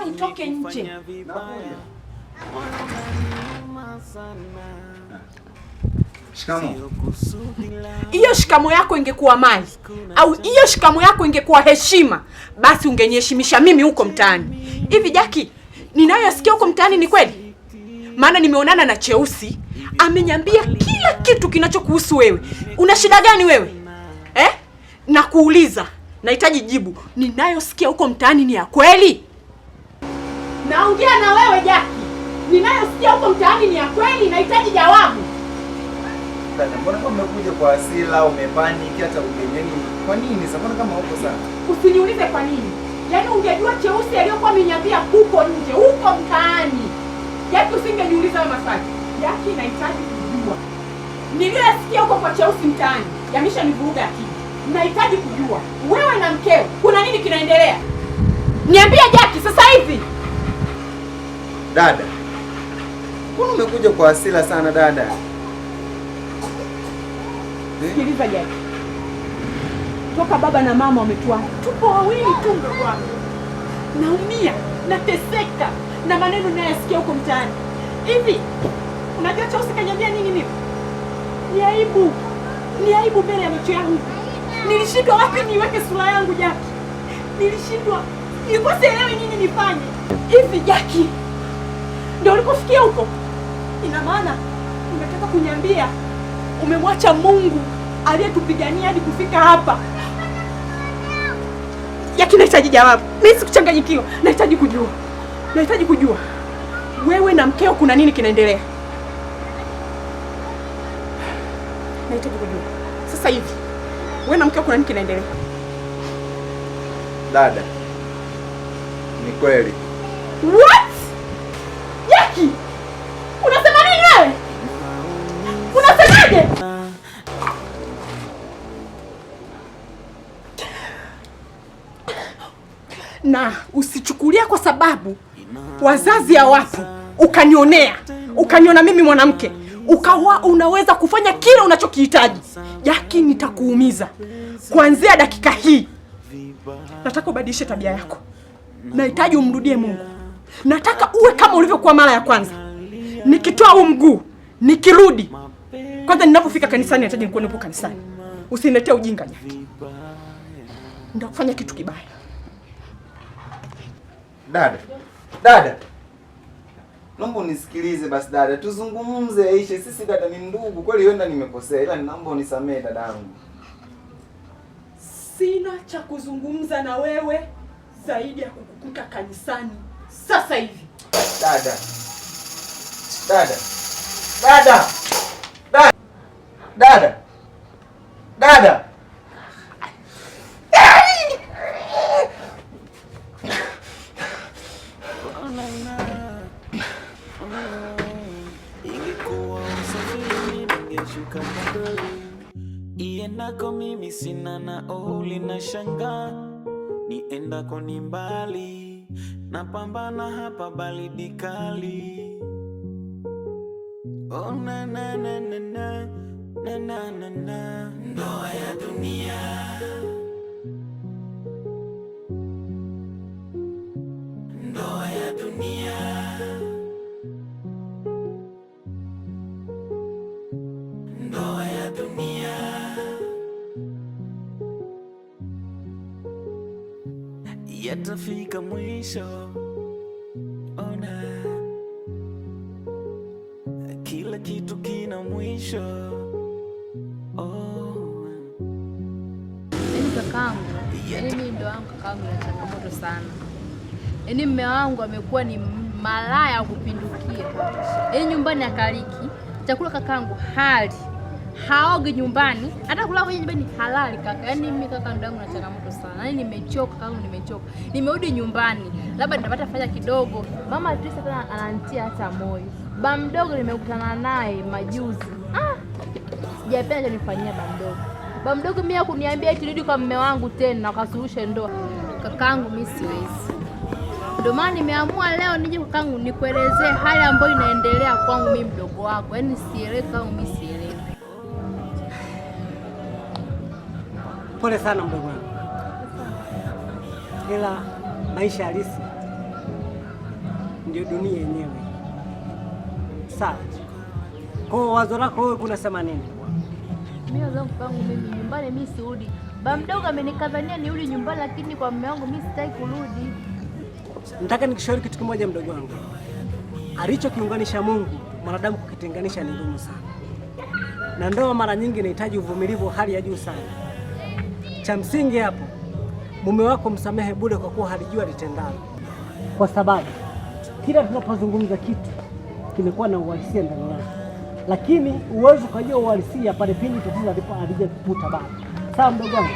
nitoke nje. Shikamo. Hiyo shikamo yako ingekuwa mali au hiyo shikamo yako ingekuwa heshima, basi ungeniheshimisha mimi huko mtaani. Hivi Jackie, ninayosikia huko mtaani ni kweli? Maana nimeonana na Cheusi, ameniambia kila kitu kinachokuhusu wewe. Una shida gani wewe? Nakuuliza, nahitaji jibu. Ninayosikia huko mtaani ni ya kweli? Naongea na wewe Jackie. Ninayosikia huko mtaani ni ya kweli? Nahitaji jawabu. Dada, mbona kama umekuja kwa hasira, umepaniki hata ugenyeni? Kwa nini? Mbona kama uko sana? Usiniulize kwa nini. Yaani ungejua Cheusi aliyokuwa ameniambia huko nje, huko mtaani. Jackie, usingeniuliza wewe maswali. Jackie, nahitaji kujua. Niliyosikia huko kwa Cheusi mtaani yameshanivuruga akili. Nahitaji kujua wewe na mkeo kuna nini kinaendelea? Niambie Jackie sasa hivi. Dada, mbona umekuja kwa hasira sana dada? Sikiliza Jackie. Toka baba na mama wametuacha, tupo wawili tu ndugu wangu. Naumia, nateseka na maneno ninayosikia huko mtaani. Hivi unajua Cheusi kaniambia nini mimi? Ni aibu. Ni aibu mbele ya macho yangu. Nilishindwa wapi niweke sura yangu Jackie. Nilishindwa. Nilikuwa sielewi nini nifanye. Hivi Jackie, ndio ulikofikia huko? Ina maana unataka kuniambia umemwacha Mungu aliyetupigania hadi kufika hapa? Jackie, nahitaji jawabu. Mimi sikuchanganyikiwa. Nahitaji kujua. Nahitaji kujua. Wewe na mkeo kuna nini kinaendelea? Nahitaji kujua. Sasa hivi. Wewe na mkeo kuna nini kinaendelea? Dada, ni kweli. What? Jackie! Unasema nini wewe? Unasemaje? Na usichukulia kwa sababu wazazi hawapo ukaniona mimi mwanamke ukawa unaweza kufanya kile unachokihitaji. Jackie, nitakuumiza. Kuanzia dakika hii nataka ubadilishe tabia yako. Nahitaji umrudie Mungu. Nataka uwe kama ulivyokuwa mara ya kwanza. Nikitoa huu mguu, nikirudi, kwanza ninapofika kanisani nahitaji nikuone upo kanisani. Usiniletee ujinga Jackie. Ndio kufanya kitu kibaya. Dada. Naomba unisikilize basi dada. Tuzungumze Aisha. Sisi dada ni ndugu. Kweli huenda nimekosea, ila naomba unisamehe dadangu. Sina cha kuzungumza na wewe zaidi ya kukukuta kanisani sasa hivi. Dada. Iendako mimi sina nauli na shanga, niendako ni mbali, napambana hapa baridi kali. Oh na na na na na na na na na, ndoa ya dunia. Ndoa ya dunia. Ndoa ya dunia. Yatafika mwisho. Ona, kila kitu kina mwisho. Oh. Yaani kakaangu, mimi ndo wangu kakaangu na changamoto sana. Yaani mume wangu amekuwa ni malaya wa kupindukia. Yaani nyumbani akaliki, chakula kakaangu hali haogi nyumbani, hata kula kwenye nyumbani halali kaka. Yaani mimi kaka ndo wangu na changamoto sana. Yaani nimechoka kaka, nimechoka. Nimerudi nyumbani, labda nitapata fanya kidogo. Mama Trisa tena ananitia hata moyo. Ba mdogo nimekutana naye majuzi. Sijapenda nifanyia ba mdogo. Ba mdogo mimi kuniambia eti rudi kwa mume wangu tena na kasuluhishe ndoa. Kakaangu mimi siwezi. Ndio maana nimeamua leo nije kakaangu nikuelezee hali ambayo inaendelea kwangu mimi mdogo wako. Yaani sielewi kama mimi sielewi. Pole sana mdogo wangu. Ila maisha halisi ndio dunia yenyewe. Sawa. Kwa wazo lako wewe kunasema nini? Mimi wazo wangu mimi nyumbani mimi sirudi. Baba mdogo amenikazania nirudi nyumbani, lakini kwa mume wangu mimi sitaki kurudi. Nataka nikushauri kitu kimoja mdogo wangu. Alichokiunganisha Mungu, mwanadamu kukitenganisha ni ngumu sana. Na ndoa mara nyingi inahitaji uvumilivu wa hali ya juu sana. Cha msingi hapo, mume wako msamehe bure kwa kuwa halijua litendalo. Kwa sababu kila tunapozungumza kitu kimekuwa na uhalisia ndani yake. Lakini uwezo ukajua uhalisia pale pindi tatizo halijakuputa bado. Sawa mdogo wangu?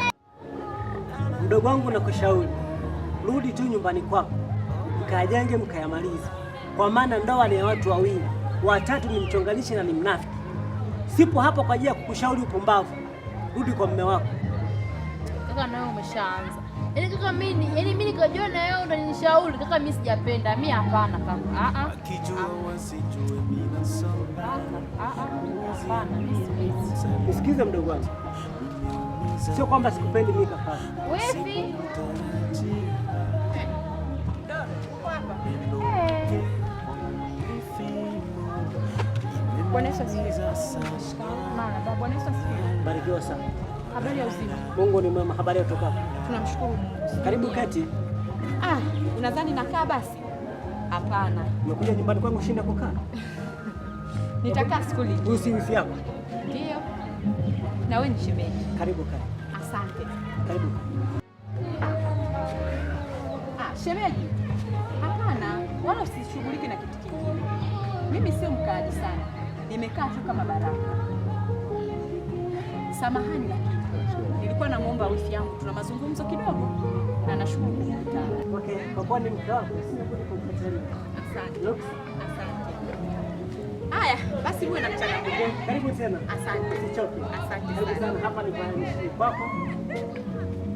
Mdogo wangu nakushauri, rudi tu nyumbani kwako. Mkajenge mkayamalize. Kwa maana ndoa ni ya watu wawili. Watatu ni mchonganishi na ni mnafiki. Sipo hapa kwa ajili ya kukushauri upumbavu. Rudi kwa mume wako. Kaka nawe umeshaanza. Yaani kaka mimi nikajua na wewe unanishauri. Kaka mimi sijapenda. Mimi hapana kaka. Akijua wasijue bila sababu. Hapana. Nisikize mdogo wangu. Sio kwamba sikupendi mimi kaka. Wewe Bwana Yesu asifiwe. Mama, Bwana Yesu asifiwe. Barikiwa sana. Habari ya uzima? Mungu ni mwema. Habari ya kutoka? Tunamshukuru Mungu. Karibu kati. Unadhani nakaa basi? Hapana. Umekuja nyumbani kwangu shinda kukaa? Nitakaa siku nyingi. Huyu si wifi yako? Ndio. Na wewe ni shemeji. Karibu kati. Asante. Karibu. Shemeji. Hapana, wala usishughulike na kitu kingine. Mimi sio mkaaji sana. Nimekaa tu kama baraka. Samahani lakini nilikuwa namuomba wifi yangu, tuna mazungumzo kidogo na nashukuru kukutana. Okay, kwa kuwa ni mke wako, sina budi kukufuatilia. Asante. Asante. Haya, basi uwe na mchana mwema. Karibu tena. Asante. Usichoke. Asante Karibu sana. Hapa ni pale kwako.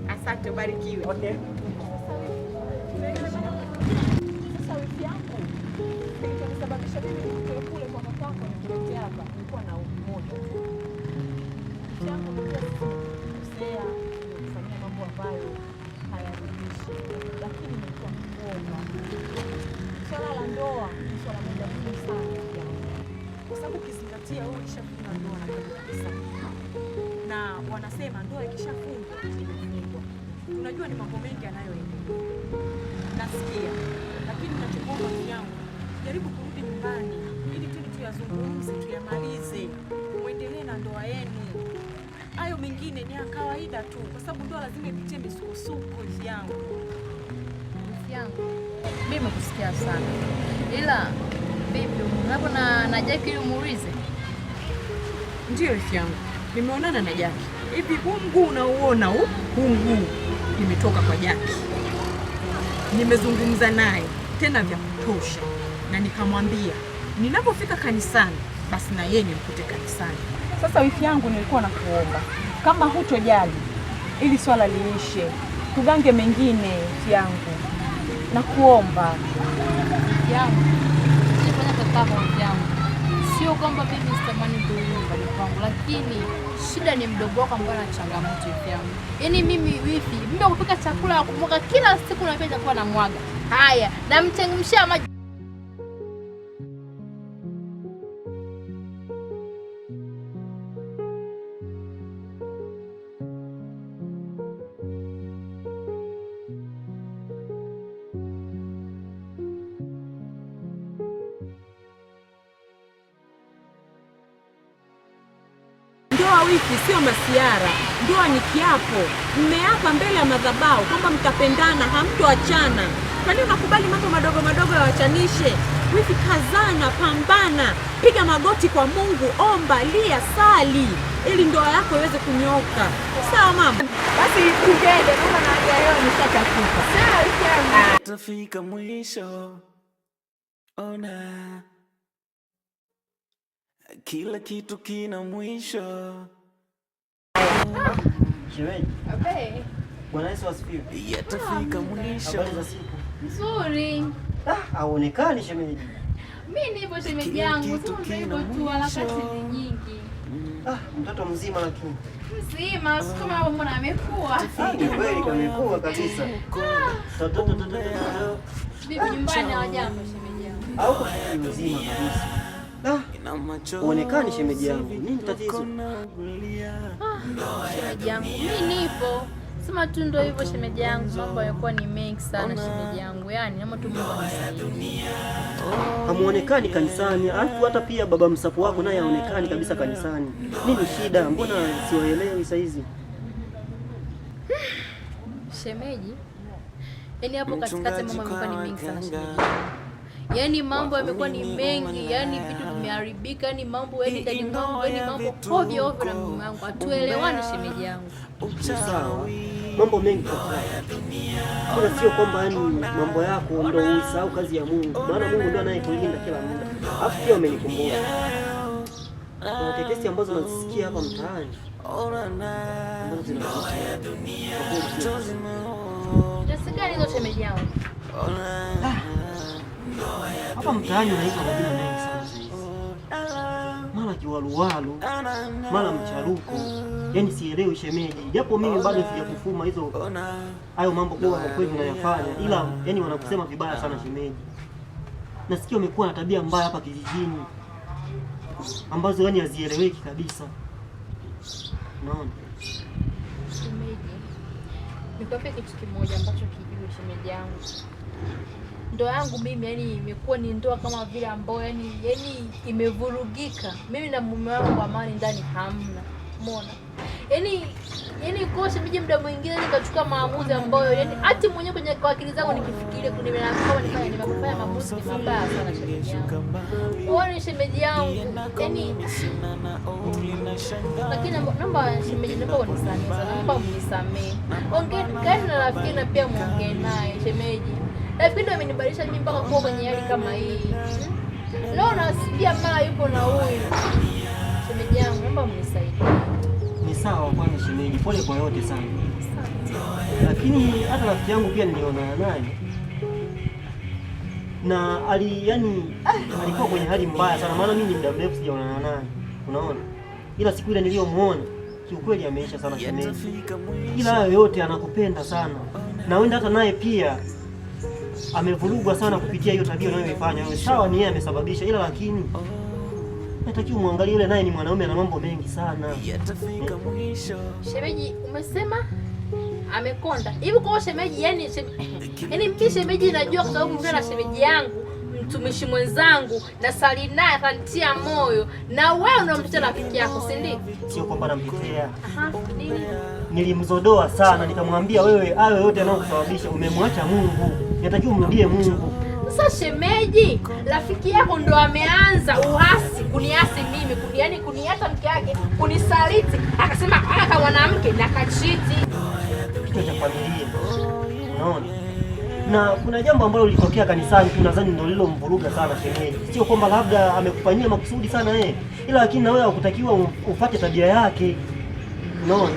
Asante, ubarikiwe. Okay. Sasa wifi yangu kilichosababisha mimi nitoe kule kwa mamako nikiletea hapa nilikuwa na umoja. Wifi yangu nilikuwa kukosea, kufanyia mambo ambayo hayaridhishi, lakini nilikuwa kuomba. Swala la ndoa ni swala moja muhimu sana wifi yangu, kwa sababu ukizingatia wewe ulishafunga ndoa na kabisa, na wanasema ndoa ikishafungwa imefungwa. Unajua ni mambo mengi yanayoendelea. Nasikia, lakini ninachokuomba wifi yangu, jaribu kurudi nyumbani ili tuyazungumze, tuyamalize, muendelee na ndoa yenu. Hayo mengine ni ya kawaida tu, kwa sababu ndoa lazima ipitie misukosuko wifi yangu. Wifi yangu, mimi nimekusikia sana. Ila vipi unapo na Jackie ili muulize? Ndio wifi yangu, nimeonana na Jackie. Hivi huu mguu unauona huu mguu nimetoka kwa Jackie. Nimezungumza naye tena vya kutosha, na nikamwambia ninapofika kanisani basi na yeye nimkute kanisani. Sasa wifi yangu, nilikuwa nakuomba kama hutojali ili swala liishe, tugange mengine wifi yangu. Nakuomba Wifi yangu, nifanya kaka wifi yangu. Sio kwamba mimi sitamani ndio nyumbani kwangu, lakini shida ni mdogo wako ambaye ana changamoto wifi yangu. Yaani mimi wifi, mimi kupika chakula ya kumwaga kila siku napenda kuwa na mwaga. Haya, namchemshia maji. ndoa wifi sio masiara. Ndoa ni kiapo. Mmeapa mbele ya madhabahu kwamba mtapendana, hamtoachana. Kwa nini unakubali mambo madogo madogo yawachanishe? Wifi, kazana, pambana, piga magoti kwa Mungu, omba, lia, sali ili ndoa yako iweze kunyoka. Sawa mama? Basi tungende, naomba na hali ya hewa nishatafuta. Sawa wifi yangu. Tafika mwisho. Ona. Kila kitu kina mwisho. Shemeji. Abe. Bwana Yesu asifiwe. Yatafika mwisho. Habari za siku? Nzuri. Haonekani shemeji. Mimi nipo shemeji yangu, sio hivyo tu, harakati ni nyingi. Mtoto mzima lakini. Mzima, sio kama mbona amekuwa. Ni kweli kamekuwa kabisa. Toto. Bibi nyumbani hawajambo shemeji yangu. au kufikiri mzima kabisa. Uonekani shemeji yangu, nini tatizo? Shemeji yangu, mimi nipo. Sema tu ndio hivyo shemeji yangu, mambo yalikuwa ni mengi sana shemeji yangu. Yaani naomba tu Mungu anisaidie. Hamuonekani kanisani, alafu hata pia baba msafu wako naye haonekani kabisa kanisani. Nini shida? Mbona siwaelewi saa hizi? Shemeji, yaani hapo katikati mambo yamekuwa ni mengi sana shemeji. Yaani mambo yamekuwa ni mengi, yaani vitu vimeharibika, yaani mambo ndani mwangu, yaani mambo ovyo ovyo na mume wangu. Hatuelewani shemeji yangu. Sawa. Mambo mengi kwa kuna sio kwamba yani mambo yako ndio usahau kazi ya Mungu. Maana Mungu ndio anayekulinda kila muda. Alafu pia umenikumbusha. Kuna tetesi ambazo nazisikia hapa mtaani. Ambazo zinakuja dunia. Tetesi gani hizo shemeji yangu? Hapa mtaani unaitwa majina mengi sana sasa hivi. Mara kiwaluwalu, mara mcharuko. Yaani sielewi shemeji. Japo mimi bado sijakufuma hayo mambo kwa kweli tunayafanya. Ila yani wanakusema vibaya sana shemeji. Nasikia umekuwa na tabia mbaya hapa kijijini. Ambazo yani hazieleweki kabisa. Unaona? Shemeji, nikwambie kitu kimoja ambacho kijui shemeji yangu. Ndoa yangu mimi yani imekuwa ni ndoa kama vile ambayo yani imevurugika. Mimi na mume wangu amani ndani hamna. Umeona? Yaani kwa shemeji muda mwingine nikachukua maamuzi ambayo yani hata mwenyewe kwenye akili zangu nikifikiria kama nimefanya maamuzi mabaya sana shemeji yangu. Uone shemeji yangu yani lakini naomba shemeji naomba unisamehe sana. Naomba mnisamehe. Ongea na rafiki na pia muongee naye shemeji. Rafiki ndio amenibadilisha mimi mpaka kuwa kwenye hali kama hii. Leo nasikia mara yupo na huyu. Shemeji yangu naomba mnisaidie. Ni sawa bwana shemeji, pole kwa yote sana. Lakini hata rafiki yangu pia nilionana naye. Na alikuwa kwenye hali mbaya sana maana mimi muda mrefu sijaonana naye. Unaona? Ila siku ile niliyomuona kiukweli ameisha sana shemeji. Ila hayo yote anakupenda sana. Na wenda hata naye pia amevurugwa sana kupitia hiyo tabia unayoifanya wewe. Sawa ni yeye amesababisha ila lakini natakiwa muangalie yule naye ni mwanaume na mambo mengi sana. Shemeji umesema amekonda. Hivi kwa shemeji yani mimi shemeji najua kwa sababu mimi na shemeji yangu mtumishi mwenzangu na sali naye akanitia moyo na wewe unamtetea rafiki yako si ndio? Sio kwamba namtetea. Nini? Nilimzodoa sana nikamwambia wewe hayo yote yanayokusababisha umemwacha Mungu. Natakiwa umrudie Mungu. Sasa shemeji, rafiki yako ndo ameanza uhasi, kuniasi mimi, yani kuniacha mke wake, kunisaliti, akasema aka mwanamke na kachiti. Kitu cha familia. Unaona? Na kuna jambo ambalo lilitokea kanisani tu nadhani ndio lilomvuruga sana shemeji. Sio kwamba labda amekufanyia makusudi sana yeye, ila lakini na wewe hukutakiwa ufuate tabia yake. Unaona?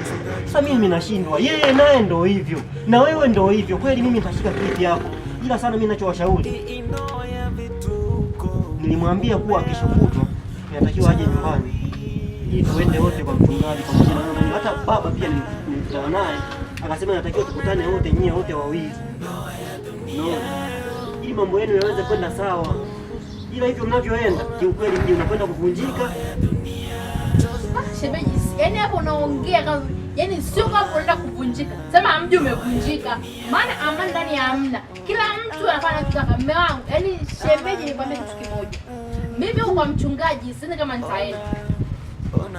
Sasa mimi nashindwa. Yeye naye ndio hivyo. Na wewe ndio hivyo. Kweli mimi nitashika clip yako. Ila sana mimi ninachowashauri. Nilimwambia kuwa kesho kutwa inatakiwa aje nyumbani. Ili tuende wote kwa mchungaji pamoja na mimi. Hata baba pia nilikutana naye. Akasema inatakiwa tukutane wote nyie wote wawili. Unaona? Ili mambo yenu yaweze kwenda sawa. Ila hivyo mnavyoenda kiukweli mji unakwenda kuvunjika. Shemeji, yani hapo unaongea kama yani sio kama unaenda kuvunjika. Sema mji umevunjika. Maana amani ndani ya hamna. Kila mtu anafanya kitu kama mume wangu. Yani shemeji nikwambia kitu kimoja. Mimi huko mchungaji sina kama nitaenda.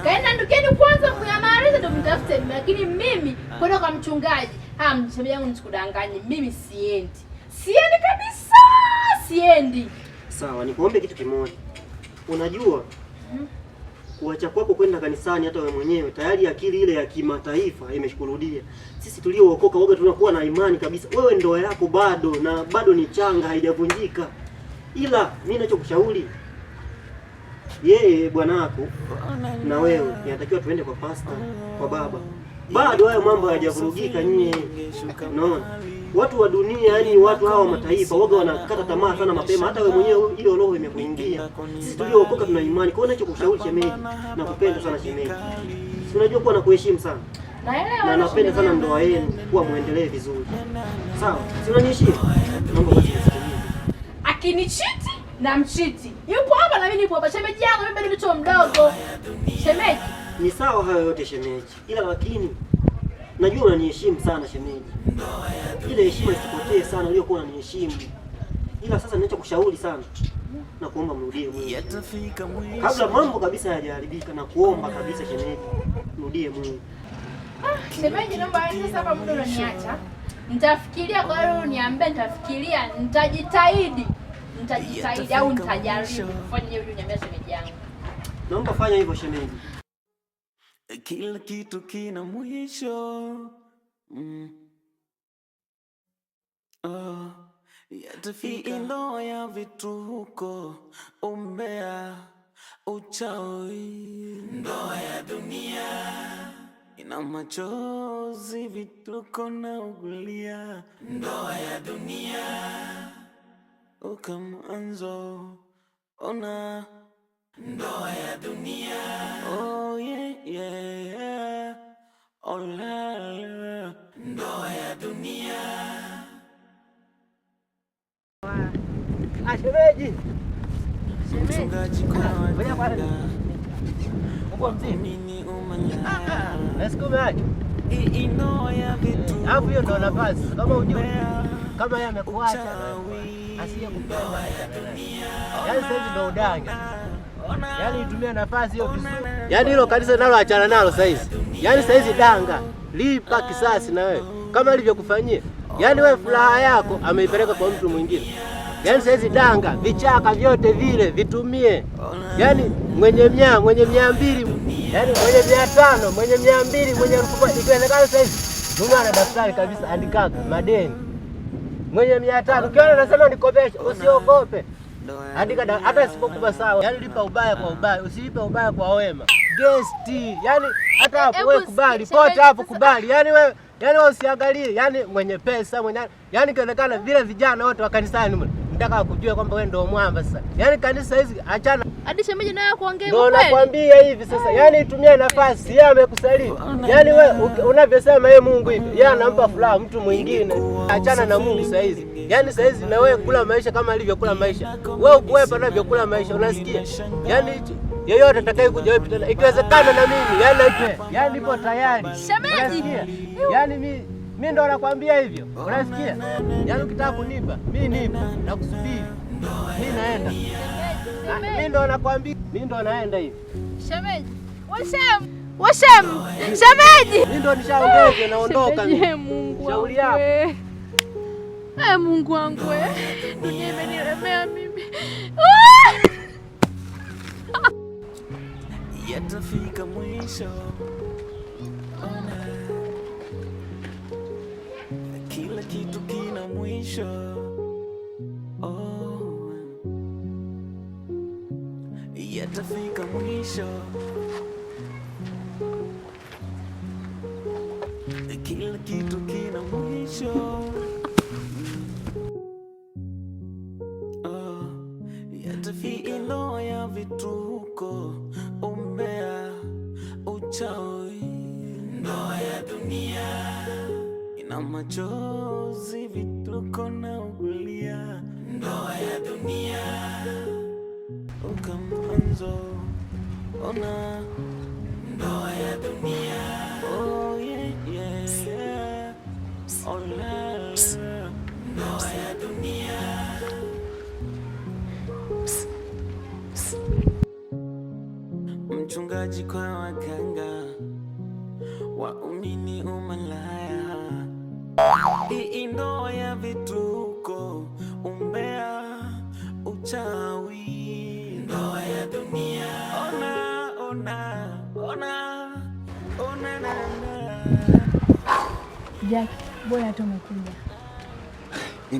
Kaenda ndukeni kwanza kuyamaliza ndio mtafute lakini mimi kwenda kwa mchungaji. Shemeji yangu nisikudanganye. Mimi siendi. Siendi kabisa. Siendi. Sawa, nikuombe kitu kimoja. Unajua? Kuacha kwako kwenda kanisani hata wewe mwenyewe tayari akili ile ya kimataifa imeshukurudia. Sisi tuliookoka woga tunakuwa na imani kabisa. Wewe ndoa yako bado na bado ni changa haijavunjika. Ila mimi ninachokushauri yeye bwanako na wewe inatakiwa tuende kwa pastor, kwa baba. Bado hayo mambo hayajavurugika nyie. Unaona? Watu wa dunia yani watu hawa mataifa woga wanakata tamaa sana mapema hata wewe mwenyewe ile roho imekuingia. Sisi tuliookoka tuna imani. Kwa hiyo ninachokushauri shemeji na kupenda sana shemeji. Si unajua kuwa nakuheshimu sana. Na napenda sana ndoa yenu kuwa muendelee vizuri. Sawa? Si unaniheshimu? Naomba basi nisikilize. Akinichiti na mchiti. Yupo hapa na mimi nipo hapa. Shemeji yangu mimi bado mtoto mdogo. Shemeji. Ni sawa hayo yote shemeji. Ila lakini najua unaniheshimu sana shemeji. Ile heshima isipotee sana uliyokuwa unaniheshimu. Ila sasa ninachokushauri sana na kuomba mrudie Mungu. Kabla mambo kabisa hayajaribika na kuomba kabisa shemeji. Mrudie Mungu. Shemeji naomba aende sasa hapa muda unaniacha. Nitafikiria kwa hiyo niambie nitafikiria, nitajitahidi. Nitajitahidi au nitajaribu kufanya hiyo niambia shemeji yangu. Naomba fanya hivyo shemeji. Kila kitu kina mwisho. Yatafika ndoa ya vituko, umbea, uchawi. Ndoa ya dunia ina machozi, vituko na ugulia. Ndoa ya dunia ukamanzo ona. Ndoa ya dunia, oh yeah, yeah, yeah. Oh la la. Ndoa ya dunia. Shemeji. Mchungaji kwa waganga. Uko mzima? Nini umanya? Nasikumaje? Hii ndoa ya vitu. Hapo hiyo ndo nafasi. Kama unajua kama yeye amekuacha asiye kupenda. Yaani sasa ndo udanga. Yaani itumia nafasi hiyo vizuri. Yaani hilo kanisa nalo achana nalo sasa hizi. Yaani sasa hizi danga lipa kisasi na wewe kama alivyokufanyia. Yaani wewe furaha yako ameipeleka kwa mtu mwingine. Yaani sasa hizi danga vichaka vyote vile vitumie. Yaani mwenye 200, mwenye 200, yaani mwenye 500, mwenye 200, mwenye 1000 ikiwezekana sasa hizi. Ndio na daftari kabisa andikaga madeni. Mwenye 500 ukiona unasema nikopesha usiogope. Andika hata sipokupa sawa. Yaani lipa ubaya kwa ubaya, usilipe ubaya kwa wema. Guest, yaani hata hapo wewe kubali, pote hapo kubali. Yaani wewe usiangalie, yaani mwenye pesa, yaani kionekana vile vijana wote wa kanisani mle. Nataka kujua kwamba wewe ndio mwamba sasa. Yaani kanisa hizi achana. Hadi shemeji naye kuongea hivyo kweli. Ndio nakwambia hivi sasa. Yaani itumie nafasi, yeye amekusaliti. Yaani wewe unavyosema yeye Mungu hivi, yeye anampa furaha mtu mwingine. Achana na Mungu sasa hizi. Yaani sasa hizi na wewe kula maisha kama alivyokula maisha. Wewe ukuepa navyokula maisha, unasikia? Yaani hichi yeyote atakayekuja wewe tena ikiwezekana na mimi, yaani nipo tayari. Shemeji. Yaani mimi ndo nakwambia hivyo. Unasikia? Yaani ukitaka kunipa, mimi nipo nakusubiri. Mimi naenda. Mimi ndo nakwambia, mimi ndo naenda hivi. Shemeji. Washem. Shemeji. Mimi ndo nishaongeza naondoka mimi. Mungu. Shauri yako. Mungu wangu dunia imenilemea mimi. Yatafika mwisho. Kila kitu kina mwisho. Oh. Yatafika mwisho. Kila kitu kina mwisho. Oh. Yatafika ndoa ya vituko, umbea, uchawi. Ndoa ya dunia ina machozi, vituko na ugulia. Ndoa ya dunia ukamanzo ona. Ndoa ya dunia, oh yeah, yeah, yeah. Oh la la. Ndoa ya dunia. Mchungaji kwa waganga, waumini umalaya. Hii ndoa ya vituko, umbea, uchawi. Ndoa ya dunia. Ona, ona, ona, ona na na. Jack, bora hata umekuja.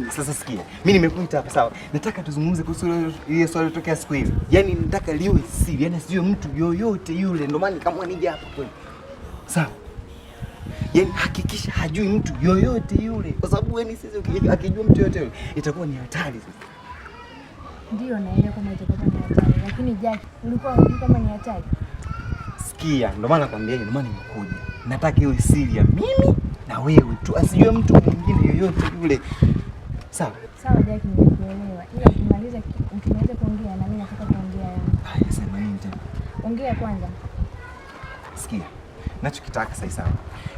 Sasa sikia, mimi nimekuita hapa sawa. Nataka tuzungumze kuhusu ile swali lilotokea siku ile. Yaani nataka liwe siri, yaani asiwe mtu yoyote yule. Ndio maana kama nije hapa kweli. Sawa. Yaani hakikisha hajui mtu yoyote yule. Kwa sababu wewe sisi akijua mtu yoyote yule itakuwa ni hatari sasa. Ndio naelewa kama itakuwa ni hatari, lakini Jack, ulikuwa unajua kama ni hatari? Sikia, ndio maana nakwambia, ndio maana nimekuja. Nataka iwe siri ya mimi na wewe tu. Asijue mtu mwingine yoyote yule. Sawa? Sawa Jack, nimekuelewa. Ila ukimaliza kuongea na mimi nataka kuongea yangu. Haya, sema nini tena? Ongea kwanza. Sikia. Nachokitaka sasa sawa.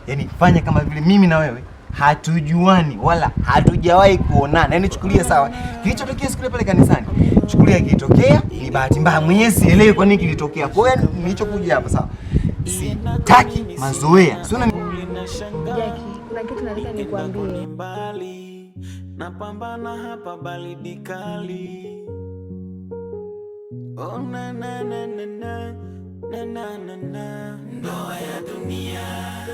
Yaani fanya kama vile mimi na wewe hatujuani wala hatujawahi kuonana. Yaani chukulia sawa. Kilichotokea siku ile pale kanisani. Chukulia kilitokea, ni bahati mbaya, mwenyewe sielewi kwa nini kilitokea. Kwa hiyo nilichokuja hapa sawa. Sitaki mazoea. Sio na Jack, kuna kitu nataka nikwambie. Napambana hapa baridi kali. Oh na na na na na na na na, ndoa ya dunia.